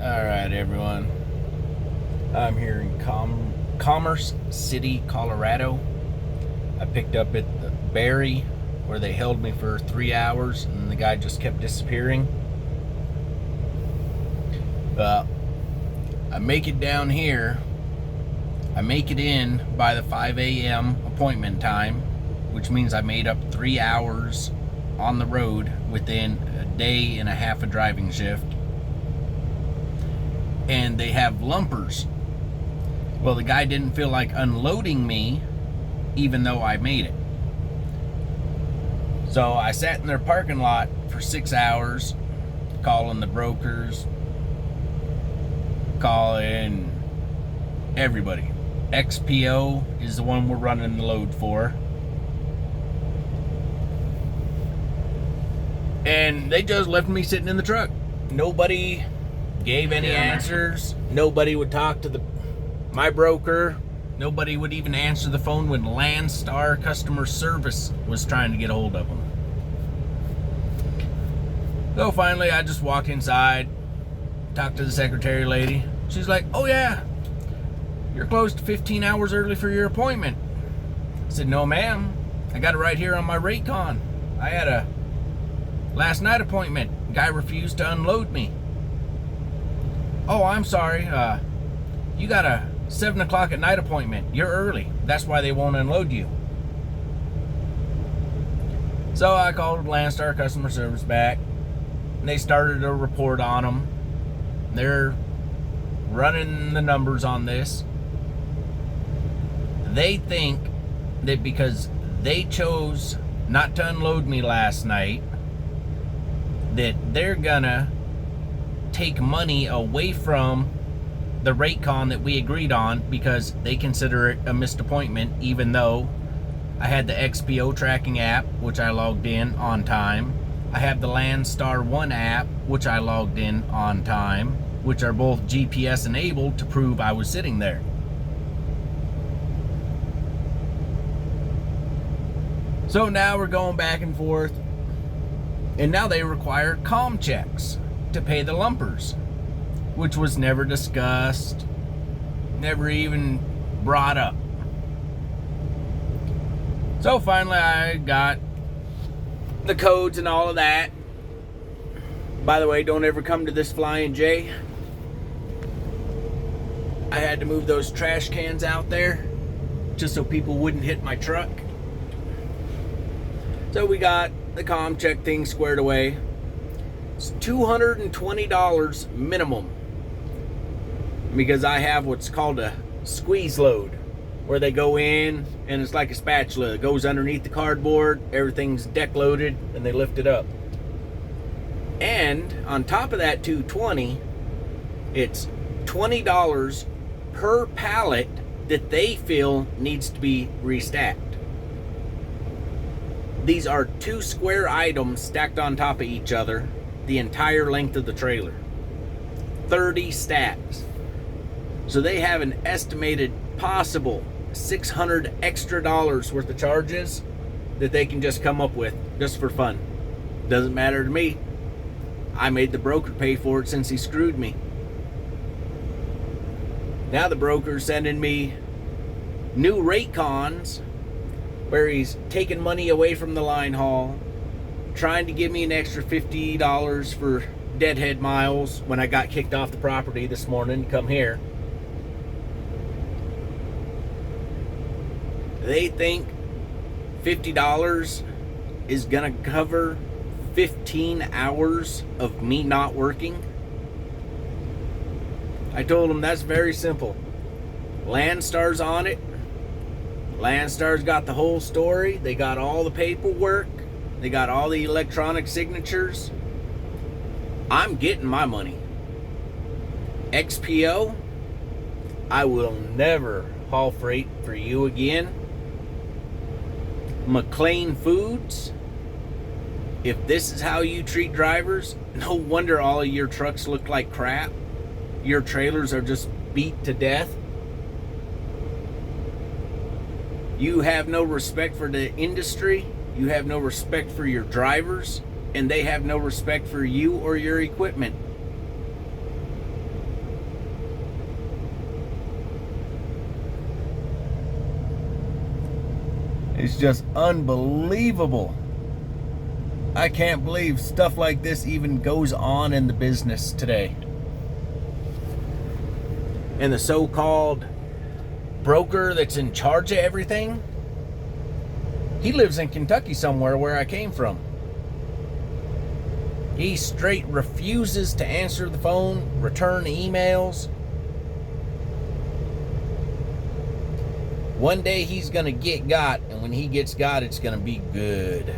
Alright, everyone. I'm here in Commerce City, Colorado. I picked up at the Berry where they held me for 3 hours and the guy just kept disappearing. I make it down here. I make it in by the 5 a.m. appointment time, which means I made up 3 hours on the road within a day and a half of driving shift. And they have lumpers. Well, the guy didn't feel like unloading me even though I made it. So I sat in their parking lot for 6 hours calling the brokers, calling everybody. XPO is the one we're running the load for. And they just left me sitting in the truck. Nobody gave any answers. Nobody would talk to my broker. Nobody would even answer the phone when Landstar customer service was trying to get a hold of them. So finally I just walked inside, talked to the secretary lady. She's like, "Oh yeah, you're close to 15 hours early for your appointment." I said, "No ma'am, I got it right here on my Raycon. I had a last night appointment. Guy refused to unload me." "Oh, I'm sorry. You got a 7 o'clock at night appointment. You're early. That's why they won't unload you." So I called Landstar customer service back. And they started a report on them. They're running the numbers on this. They think that because they chose not to unload me last night, that they're gonna take money away from the Raycon that we agreed on because they consider it a missed appointment, even though I had the XPO tracking app, which I logged in on time. I have the Landstar 1 app, which I logged in on time, which are both GPS enabled to prove I was sitting there. So now we're going back and forth, and now they require comm checks to pay the lumpers, which was never discussed, never even brought up. So finally I got the codes and all of that. By the way, don't ever come to this Flying J. I had to move those trash cans out there just so people wouldn't hit my truck. So we got the comm check thing squared away. It's $220 minimum because I have what's called a squeeze load, where they go in and it's like a spatula. It goes underneath the cardboard, everything's deck loaded, and they lift it up. And on top of that $220, it's $20 per pallet that they feel needs to be restacked. These are 2 square items stacked on top of each other the entire length of the trailer. 30 stacks. So they have an estimated possible $600 extra worth of charges that they can just come up with just for fun. Doesn't matter to me. I made the broker pay for it since he screwed me. Now the broker's sending me new Raycons where he's taking money away from the line haul, trying to give me an extra $50 for deadhead miles when I got kicked off the property this morning to come here. They think $50 is gonna cover 15 hours of me not working. I told them that's very simple. Landstar's on it. Landstar's got the whole story. They got all the paperwork. They got all the electronic signatures. I'm getting my money. XPO, I will never haul freight for you again. McLean Foods, if this is how you treat drivers, no wonder all of your trucks look like crap. Your trailers are just beat to death. You have no respect for the industry. You have no respect for your drivers. And they have no respect for you or your equipment. It's just unbelievable. I can't believe stuff like this even goes on in the business today. And the so-called broker that's in charge of everything, he lives in Kentucky somewhere where I came from. He straight refuses to answer the phone, return emails. One day he's going to get got, and when he gets got, it's going to be good.